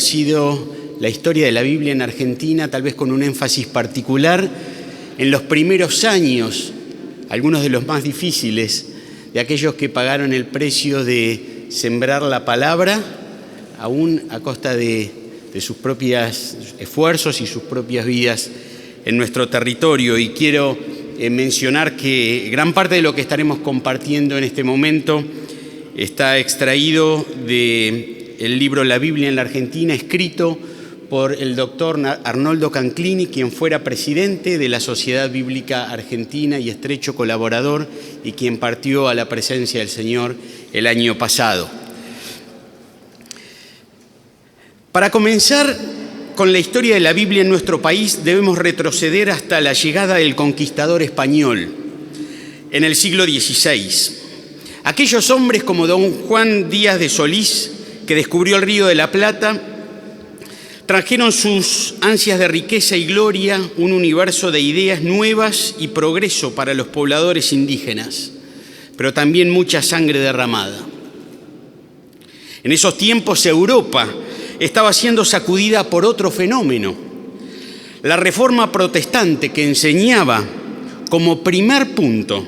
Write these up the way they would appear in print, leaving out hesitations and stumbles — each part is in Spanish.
Sido la historia de la Biblia en Argentina, tal vez con un énfasis particular en los primeros años, algunos de los más difíciles, de aquellos que pagaron el precio de sembrar la palabra, aún a costa de sus propios esfuerzos y sus propias vidas en nuestro territorio. Y quiero mencionar que gran parte de lo que estaremos compartiendo en este momento está extraído del libro La Biblia en la Argentina, escrito por el doctor Arnoldo Canclini, quien fuera presidente de la Sociedad Bíblica Argentina y estrecho colaborador, y quien partió a la presencia del Señor el año pasado. Para comenzar con la historia de la Biblia en nuestro país, debemos retroceder hasta la llegada del conquistador español en el siglo XVI. Aquellos hombres como don Juan Díaz de Solís, que descubrió el Río de la Plata, trajeron sus ansias de riqueza y gloria, un universo de ideas nuevas y progreso para los pobladores indígenas, pero también mucha sangre derramada. En esos tiempos Europa estaba siendo sacudida por otro fenómeno, la Reforma Protestante, que enseñaba como primer punto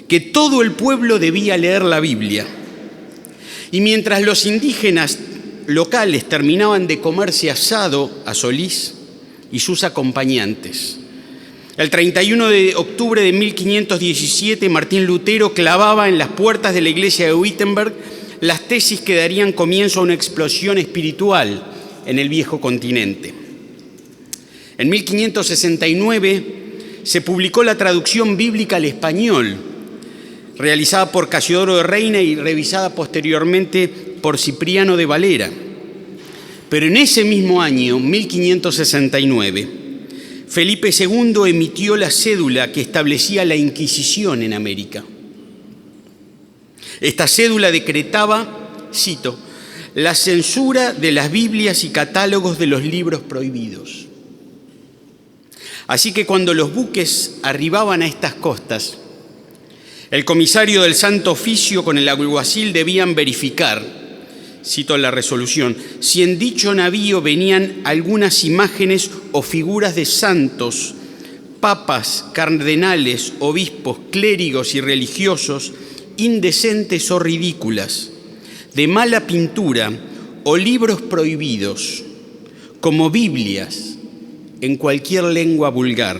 que todo el pueblo debía leer la Biblia. Y mientras los indígenas locales terminaban de comerse asado a Solís y sus acompañantes, el 31 de octubre de 1517, Martín Lutero clavaba en las puertas de la iglesia de Wittenberg las tesis que darían comienzo a una explosión espiritual en el viejo continente. En 1569 se publicó la traducción bíblica al español, realizada por Casiodoro de Reina y revisada posteriormente por Cipriano de Valera. Pero en ese mismo año, 1569, Felipe II emitió la cédula que establecía la Inquisición en América. Esta cédula decretaba, cito, la censura de las Biblias y catálogos de los libros prohibidos. Así que cuando los buques arribaban a estas costas, el comisario del Santo Oficio con el alguacil debían verificar, cito la resolución, si en dicho navío venían algunas imágenes o figuras de santos, papas, cardenales, obispos, clérigos y religiosos, indecentes o ridículas, de mala pintura o libros prohibidos, como Biblias en cualquier lengua vulgar.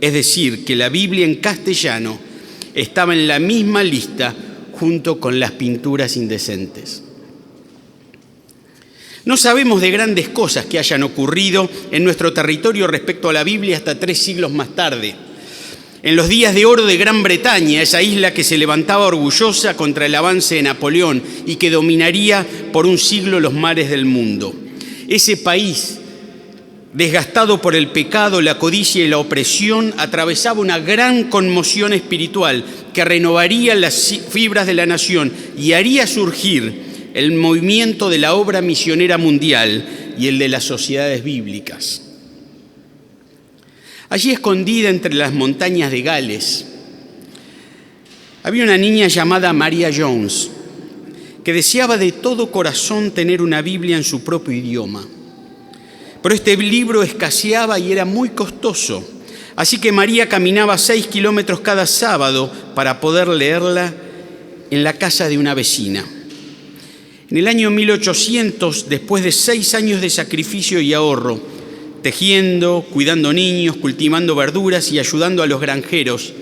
Es decir, que la Biblia en castellano estaba en la misma lista junto con las pinturas indecentes. No sabemos de grandes cosas que hayan ocurrido en nuestro territorio respecto a la Biblia hasta 3 siglos más tarde. En los días de oro de Gran Bretaña, esa isla que se levantaba orgullosa contra el avance de Napoleón y que dominaría por un siglo los mares del mundo. Ese país, desgastado por el pecado, la codicia y la opresión, atravesaba una gran conmoción espiritual que renovaría las fibras de la nación y haría surgir el movimiento de la obra misionera mundial y el de las sociedades bíblicas. Allí, escondida entre las montañas de Gales, había una niña llamada Maria Jones, que deseaba de todo corazón tener una Biblia en su propio idioma. Pero este libro escaseaba y era muy costoso, así que María caminaba 6 kilómetros cada sábado para poder leerla en la casa de una vecina. En el año 1800, después de 6 años de sacrificio y ahorro, tejiendo, cuidando niños, cultivando verduras y ayudando a los granjeros,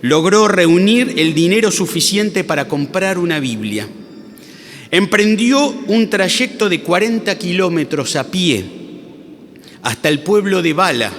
logró reunir el dinero suficiente para comprar una Biblia. Emprendió un trayecto de 40 kilómetros a pie hasta el pueblo de Bala,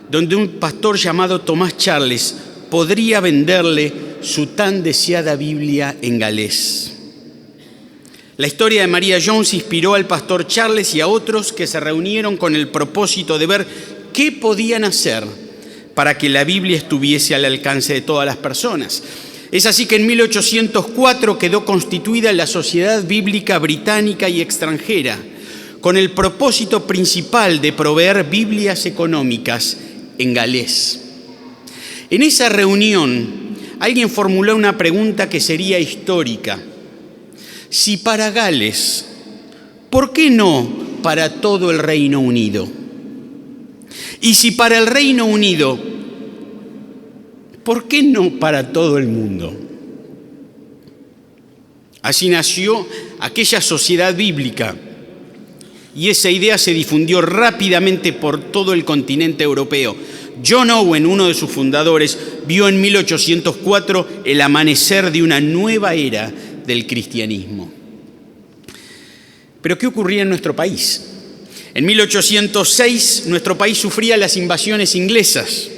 donde un pastor llamado Tomás Charles podría venderle su tan deseada Biblia en galés. La historia de Maria Jones inspiró al pastor Charles y a otros que se reunieron con el propósito de ver qué podían hacer para que la Biblia estuviese al alcance de todas las personas. Es así que en 1804 quedó constituida la Sociedad Bíblica Británica y Extranjera, con el propósito principal de proveer Biblias económicas en galés. En esa reunión, alguien formuló una pregunta que sería histórica. Si para Gales, ¿por qué no para todo el Reino Unido? Y si para el Reino Unido, ¿por qué no para todo el mundo? Así nació aquella sociedad bíblica y esa idea se difundió rápidamente por todo el continente europeo. John Owen, uno de sus fundadores, vio en 1804 el amanecer de una nueva era del cristianismo. ¿Pero qué ocurría en nuestro país? En 1806 nuestro país sufría las invasiones inglesas.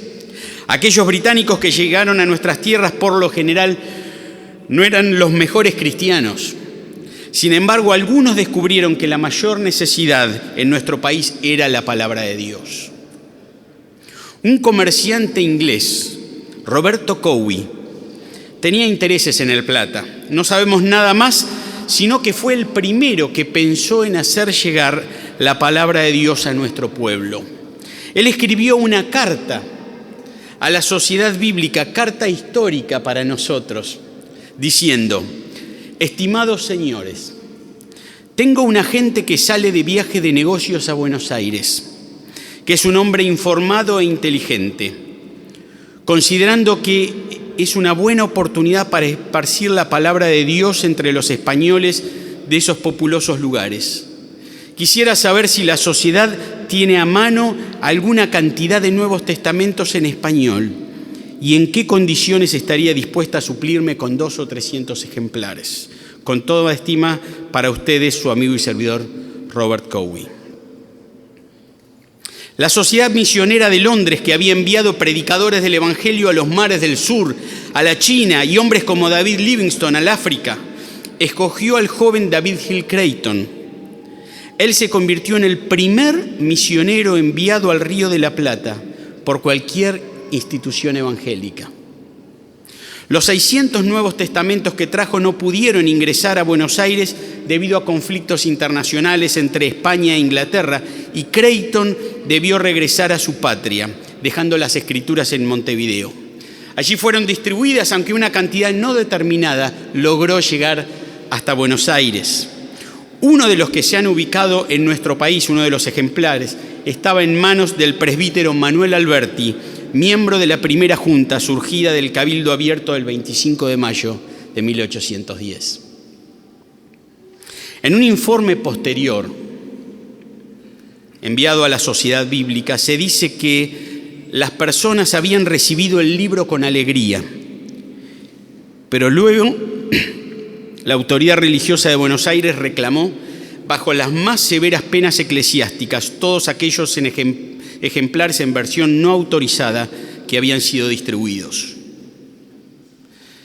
Aquellos británicos que llegaron a nuestras tierras por lo general no eran los mejores cristianos. Sin embargo, algunos descubrieron que la mayor necesidad en nuestro país era la palabra de Dios. Un comerciante inglés, Roberto Cowie, tenía intereses en el Plata. No sabemos nada más, sino que fue el primero que pensó en hacer llegar la palabra de Dios a nuestro pueblo. Él escribió una carta a la sociedad bíblica, carta histórica para nosotros, diciendo: estimados señores, tengo un agente que sale de viaje de negocios a Buenos Aires, que es un hombre informado e inteligente. Considerando que es una buena oportunidad para esparcir la palabra de Dios entre los españoles de esos populosos lugares, quisiera saber si la sociedad tiene a mano alguna cantidad de Nuevos Testamentos en español y en qué condiciones estaría dispuesta a suplirme con 200 o 300 ejemplares. Con toda estima para ustedes, su amigo y servidor, Robert Cowie. La Sociedad Misionera de Londres, que había enviado predicadores del Evangelio a los mares del sur, a la China y hombres como David Livingstone al África, escogió al joven David Hill Creighton. Él se convirtió en el primer misionero enviado al Río de la Plata por cualquier institución evangélica. Los 600 Nuevos Testamentos que trajo no pudieron ingresar a Buenos Aires debido a conflictos internacionales entre España e Inglaterra, y Creighton debió regresar a su patria, dejando las escrituras en Montevideo. Allí fueron distribuidas, aunque una cantidad no determinada logró llegar hasta Buenos Aires. Uno de los que se han ubicado en nuestro país, uno de los ejemplares, estaba en manos del presbítero Manuel Alberti, miembro de la primera junta surgida del Cabildo Abierto del 25 de mayo de 1810. En un informe posterior, enviado a la Sociedad Bíblica, se dice que las personas habían recibido el libro con alegría, pero luego la autoridad religiosa de Buenos Aires reclamó, bajo las más severas penas eclesiásticas, todos aquellos ejemplares en versión no autorizada que habían sido distribuidos.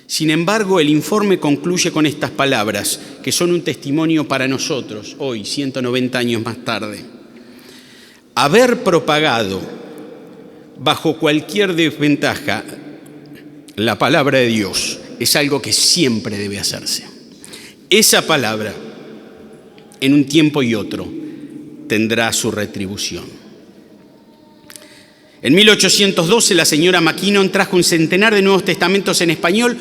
Sin embargo, el informe concluye con estas palabras, que son un testimonio para nosotros, hoy, 190 años más tarde. Haber propagado bajo cualquier desventaja la palabra de Dios es algo que siempre debe hacerse. Esa palabra, en un tiempo y otro, tendrá su retribución. En 1812, la señora Mackinnon trajo un centenar de Nuevos Testamentos en español,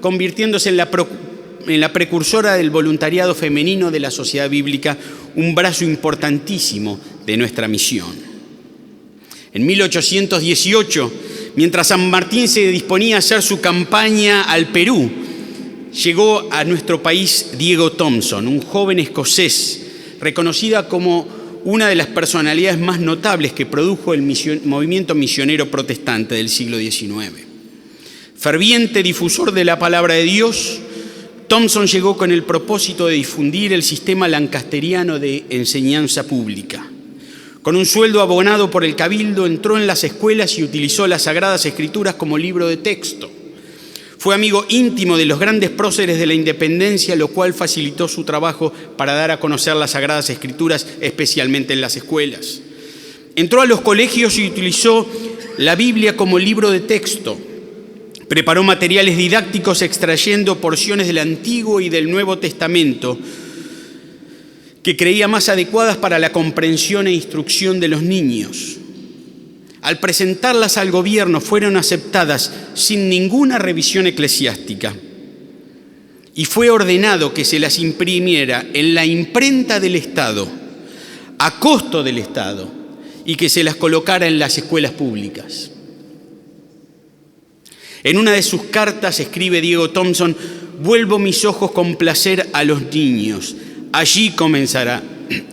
convirtiéndose en la precursora del voluntariado femenino de la Sociedad Bíblica, un brazo importantísimo de nuestra misión. En 1818, mientras San Martín se disponía a hacer su campaña al Perú, llegó a nuestro país Diego Thompson, un joven escocés, reconocida como una de las personalidades más notables que produjo el movimiento misionero protestante del siglo XIX. Ferviente difusor de la palabra de Dios, Thompson llegó con el propósito de difundir el sistema lancasteriano de enseñanza pública. Con un sueldo abonado por el Cabildo, entró en las escuelas y utilizó las Sagradas Escrituras como libro de texto. Fue amigo íntimo de los grandes próceres de la independencia, lo cual facilitó su trabajo para dar a conocer las Sagradas Escrituras, especialmente en las escuelas. Entró a los colegios y utilizó la Biblia como libro de texto. Preparó materiales didácticos extrayendo porciones del Antiguo y del Nuevo Testamento que creía más adecuadas para la comprensión e instrucción de los niños. Al presentarlas al gobierno, fueron aceptadas sin ninguna revisión eclesiástica y fue ordenado que se las imprimiera en la imprenta del Estado, a costo del Estado, y que se las colocara en las escuelas públicas. En una de sus cartas escribe Diego Thompson: «Vuelvo mis ojos con placer a los niños. Allí comenzará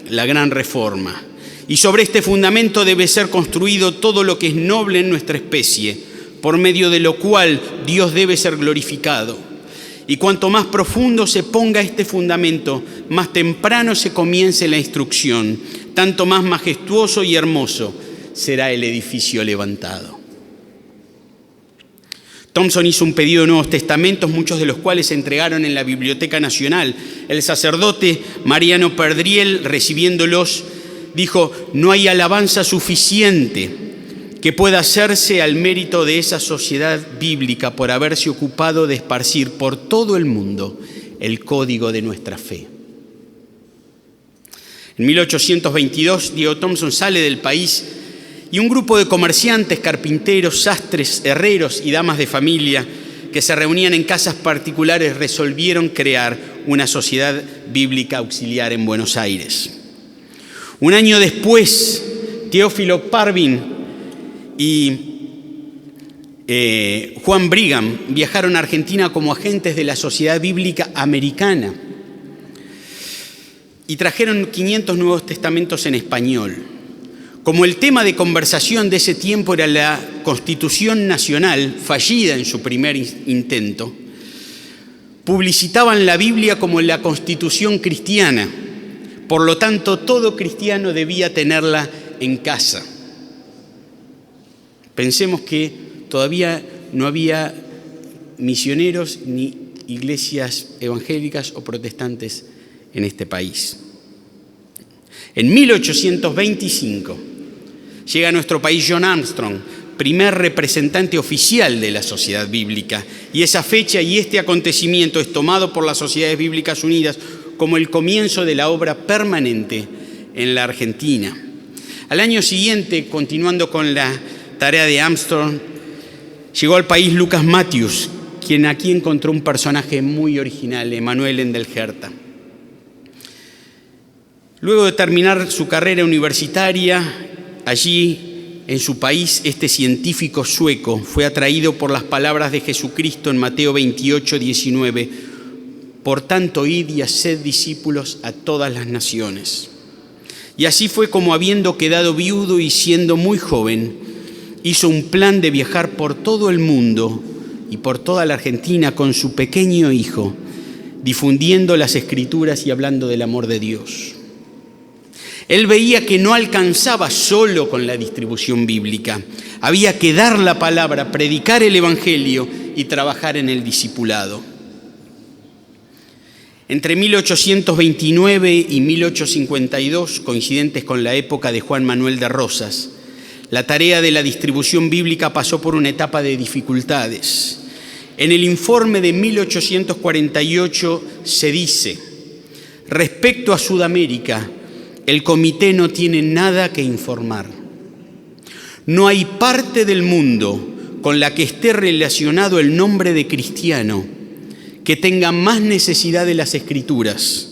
la gran reforma. Y sobre este fundamento debe ser construido todo lo que es noble en nuestra especie, por medio de lo cual Dios debe ser glorificado. Y cuanto más profundo se ponga este fundamento, más temprano se comience la instrucción, tanto más majestuoso y hermoso será el edificio levantado». Thompson hizo un pedido de Nuevos Testamentos, muchos de los cuales se entregaron en la Biblioteca Nacional. El sacerdote Mariano Perdriel, recibiéndolos, dijo: «No hay alabanza suficiente que pueda hacerse al mérito de esa sociedad bíblica por haberse ocupado de esparcir por todo el mundo el código de nuestra fe». En 1822, Diego Thompson sale del país y un grupo de comerciantes, carpinteros, sastres, herreros y damas de familia que se reunían en casas particulares resolvieron crear una sociedad bíblica auxiliar en Buenos Aires. Un año después, Teófilo Parvin y Juan Brigham viajaron a Argentina como agentes de la Sociedad Bíblica Americana y trajeron 500 Nuevos Testamentos en español. Como el tema de conversación de ese tiempo era la Constitución Nacional, fallida en su primer intento, publicitaban la Biblia como la Constitución cristiana. Por lo tanto, todo cristiano debía tenerla en casa. Pensemos que todavía no había misioneros ni iglesias evangélicas o protestantes en este país. En 1825 llega a nuestro país John Armstrong, primer representante oficial de la Sociedad Bíblica, y esa fecha y este acontecimiento es tomado por las Sociedades Bíblicas Unidas como el comienzo de la obra permanente en la Argentina. Al año siguiente, continuando con la tarea de Armstrong, llegó al país Lucas Matthews, quien aquí encontró un personaje muy original, Emanuel Endelherta. Luego de terminar su carrera universitaria, allí en su país, este científico sueco fue atraído por las palabras de Jesucristo en Mateo 28:19: «Por tanto, id y haced discípulos a todas las naciones». Y así fue como, habiendo quedado viudo y siendo muy joven, hizo un plan de viajar por todo el mundo y por toda la Argentina con su pequeño hijo, difundiendo las Escrituras y hablando del amor de Dios. Él veía que no alcanzaba solo con la distribución bíblica. Había que dar la palabra, predicar el Evangelio y trabajar en el discipulado. Entre 1829 y 1852, coincidentes con la época de Juan Manuel de Rosas, la tarea de la distribución bíblica pasó por una etapa de dificultades. En el informe de 1848 se dice: respecto a Sudamérica, el comité no tiene nada que informar. No hay parte del mundo con la que esté relacionado el nombre de cristiano que tenga más necesidad de las Escrituras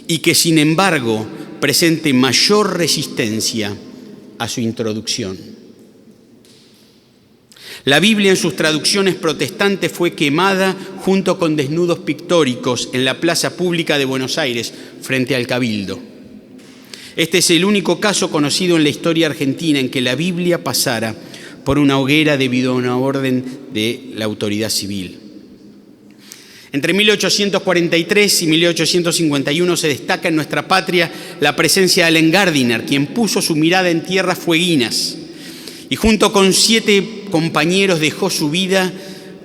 y que, sin embargo, presente mayor resistencia a su introducción. La Biblia en sus traducciones protestantes fue quemada junto con desnudos pictóricos en la plaza pública de Buenos Aires frente al Cabildo. Este es el único caso conocido en la historia argentina en que la Biblia pasara por una hoguera debido a una orden de la autoridad civil. Entre 1843 y 1851 se destaca en nuestra patria la presencia de Allen Gardiner, quien puso su mirada en tierras fueguinas y junto con 7 compañeros dejó su vida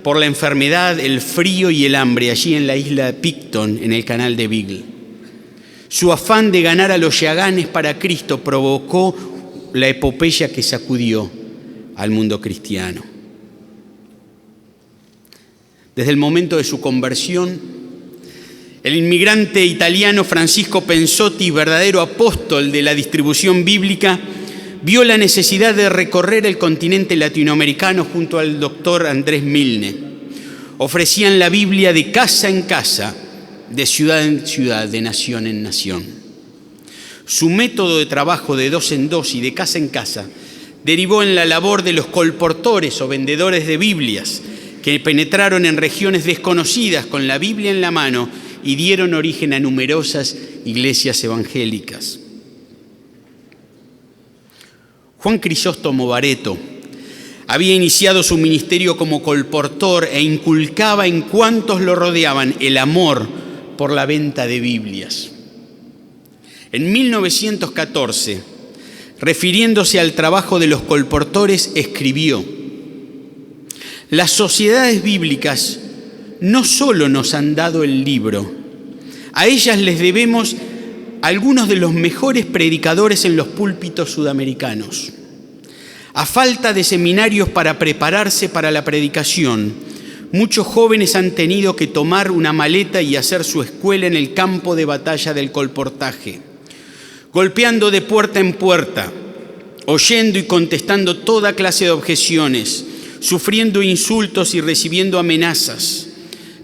por la enfermedad, el frío y el hambre allí en la isla de Picton, en el canal de Beagle. Su afán de ganar a los yaganes para Cristo provocó la epopeya que sacudió al mundo cristiano. Desde el momento de su conversión, el inmigrante italiano Francisco Pensotti, verdadero apóstol de la distribución bíblica, vio la necesidad de recorrer el continente latinoamericano junto al doctor Andrés Milne. Ofrecían la Biblia de casa en casa, de ciudad en ciudad, de nación en nación. Su método de trabajo de dos en dos y de casa en casa derivó en la labor de los colportores o vendedores de Biblias, que penetraron en regiones desconocidas con la Biblia en la mano y dieron origen a numerosas iglesias evangélicas. Juan Crisóstomo Bareto había iniciado su ministerio como colportor e inculcaba en cuantos lo rodeaban el amor por la venta de Biblias. En 1914, refiriéndose al trabajo de los colportores, escribió: las sociedades bíblicas no solo nos han dado el libro, a ellas les debemos algunos de los mejores predicadores en los púlpitos sudamericanos. A falta de seminarios para prepararse para la predicación, muchos jóvenes han tenido que tomar una maleta y hacer su escuela en el campo de batalla del colportaje, golpeando de puerta en puerta, oyendo y contestando toda clase de objeciones, sufriendo insultos y recibiendo amenazas,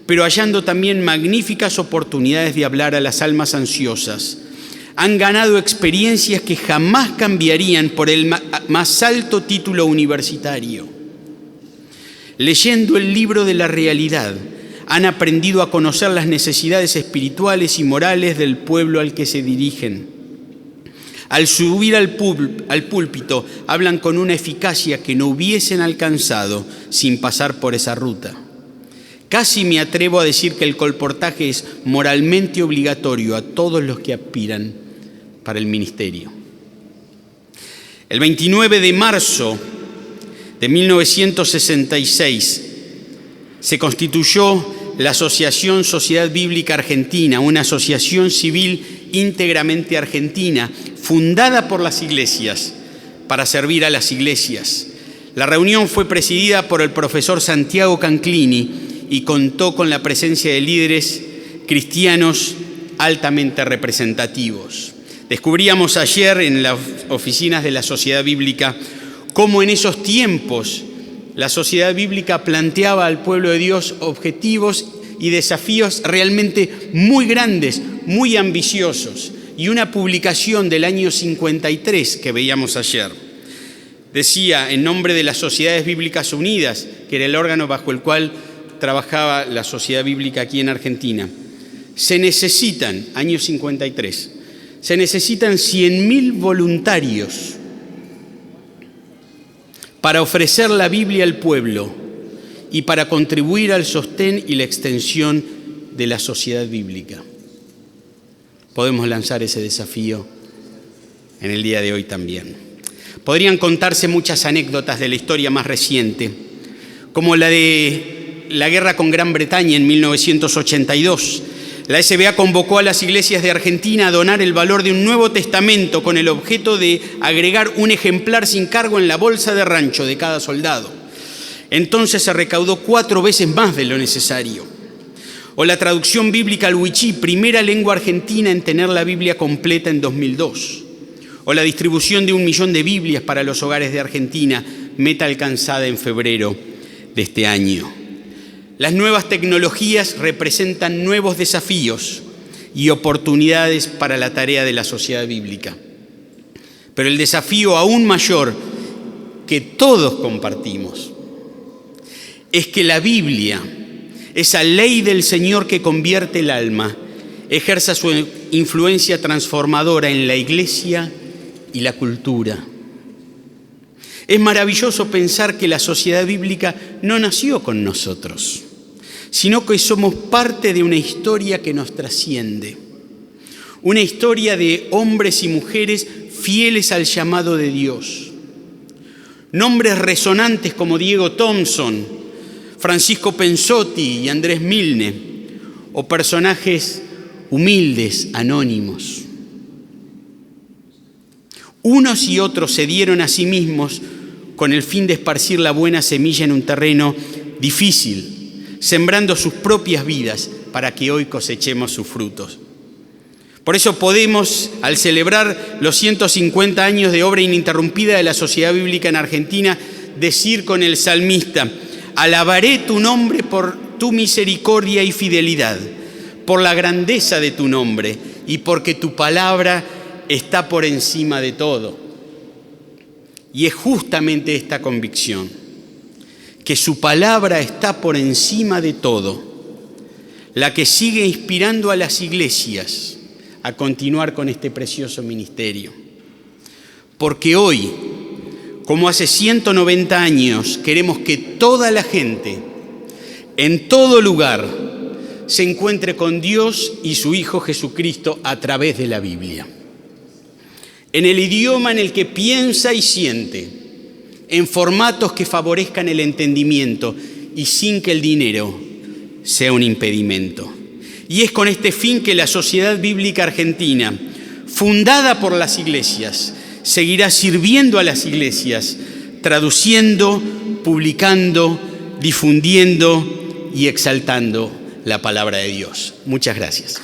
pero hallando también magníficas oportunidades de hablar a las almas ansiosas. Han ganado experiencias que jamás cambiarían por el más alto título universitario. Leyendo el libro de la realidad, han aprendido a conocer las necesidades espirituales y morales del pueblo al que se dirigen. Al subir al púlpito, hablan con una eficacia que no hubiesen alcanzado sin pasar por esa ruta. Casi me atrevo a decir que el colportaje es moralmente obligatorio a todos los que aspiran para el ministerio. El 29 de marzo de 1966 se constituyó la Asociación Sociedad Bíblica Argentina, una asociación civil íntegramente argentina, fundada por las iglesias, para servir a las iglesias. La reunión fue presidida por el profesor Santiago Canclini y contó con la presencia de líderes cristianos altamente representativos. Descubríamos ayer en las oficinas de la Sociedad Bíblica cómo en esos tiempos la Sociedad Bíblica planteaba al pueblo de Dios objetivos y desafíos realmente muy grandes, muy ambiciosos. Y una publicación del año 53 que veíamos ayer decía, en nombre de las Sociedades Bíblicas Unidas, que era el órgano bajo el cual trabajaba la Sociedad Bíblica aquí en Argentina, se necesitan, año 53, se necesitan 100.000 voluntarios para ofrecer la Biblia al pueblo y para contribuir al sostén y la extensión de la sociedad bíblica. Podemos lanzar ese desafío en el día de hoy también. Podrían contarse muchas anécdotas de la historia más reciente, como la de la guerra con Gran Bretaña en 1982. La SBA convocó a las iglesias de Argentina a donar el valor de un Nuevo Testamento con el objeto de agregar un ejemplar sin cargo en la bolsa de rancho de cada soldado. Entonces se recaudó 4 veces más de lo necesario. O la traducción bíblica al wichí, primera lengua argentina en tener la Biblia completa en 2002. O la distribución de 1 millón de Biblias para los hogares de Argentina, meta alcanzada en febrero de este año. Las nuevas tecnologías representan nuevos desafíos y oportunidades para la tarea de la sociedad bíblica. Pero el desafío aún mayor que todos compartimos es que la Biblia, esa ley del Señor que convierte el alma, ejerza su influencia transformadora en la iglesia y la cultura. Es maravilloso pensar que la sociedad bíblica no nació con nosotros, sino que somos parte de una historia que nos trasciende. Una historia de hombres y mujeres fieles al llamado de Dios. Nombres resonantes como Diego Thompson, Francisco Pensotti y Andrés Milne, o personajes humildes, anónimos. Unos y otros se dieron a sí mismos con el fin de esparcir la buena semilla en un terreno difícil, sembrando sus propias vidas para que hoy cosechemos sus frutos. Por eso podemos, al celebrar los 150 años de obra ininterrumpida de la Sociedad Bíblica en Argentina, decir con el salmista: alabaré tu nombre por tu misericordia y fidelidad, por la grandeza de tu nombre y porque tu palabra está por encima de todo. Y es justamente esta convicción, que su palabra está por encima de todo, la que sigue inspirando a las iglesias a continuar con este precioso ministerio. Porque hoy, como hace 190 años, queremos que toda la gente, en todo lugar, se encuentre con Dios y su Hijo Jesucristo a través de la Biblia. En el idioma en el que piensa y siente, en formatos que favorezcan el entendimiento y sin que el dinero sea un impedimento. Y es con este fin que la Sociedad Bíblica Argentina, fundada por las iglesias, seguirá sirviendo a las iglesias, traduciendo, publicando, difundiendo y exaltando la palabra de Dios. Muchas gracias.